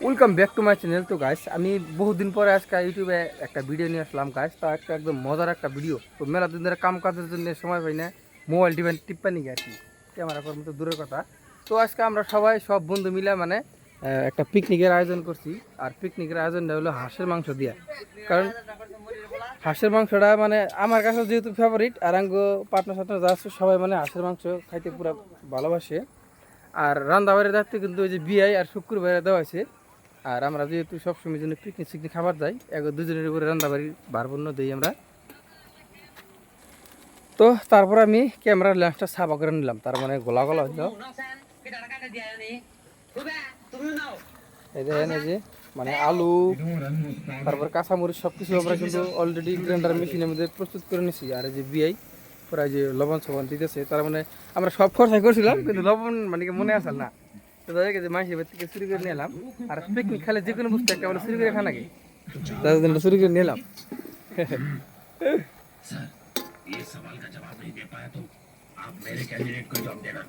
Welcome back to my channel. তো guys, আমি বহুদিন পরে আজকে ইউটিউবে একটা ভিডিও নিয়ে আসলাম গাইস। তা একটা একদম মজার একটা ভিডিও। তো মেলা দিন ধরে কাম কাজের জন্য সময় পাই না, মোবাইল টিপেন টিপ্পানি আর কি, ক্যামেরা করার মতো দূরের কথা। তো আজকে আমরা সবাই সব বন্ধু মিলে মানে একটা পিকনিকের আয়োজন করছি। আর পিকনিকের আয়োজনটা হলো হাঁসের মাংস দিয়া। কারণ হাঁসের মাংসটা মানে আমার কাছে যেহেতু ফেভারিট, আর আঙ্গো পার্টনার সাথে যা আছে সবাই মানে হাঁসের মাংস খাইতে পুরো ভালোবাসে। আর রান্নাবাড়ির দায়িত্ব কিন্তু ওই যে বিআই আর শুক্রবারে দেওয়া আছে। আর আমরা যেহেতু সবসময় জন্য পিকনিক সিকনিক খাবার যাই, এক দুজনের উপরে রান্নাবাড়ি ভারপূর্ণ দিই আমরা। তো তারপর আমি ক্যামেরার লেন্সটা সাফা করে নিলাম, তার মানে গোলা গোলা হইল। এই দেখেন, এই যে মানে আলু, তারপর কাঁচামরিচ সব কিছু আমরা কিন্তু অলরেডি গ্রাইন্ডার মেশিনের মধ্যে প্রস্তুত করে নিছি। আর এই যে বিআই পুরা যে লবণ সবন দিতেছে, তার মানে আমরা সব খরচাই করছিলাম কিন্তু লবণ মানে কি মনে আসল না। তো তাদেরকে যে মাইসের বাড়ি থেকে চুরি করে নিয়ে এলাম। আর পিকনিক খেলে যে কোনো বস্তু একটা মানে চুরি করে খা নাকি, তাদের জন্য চুরি করে নিয়ে এলাম। सर, ये सवाल का जवाब नहीं दे पाया तो आप मेरे कैंडिडेट को जॉब देना।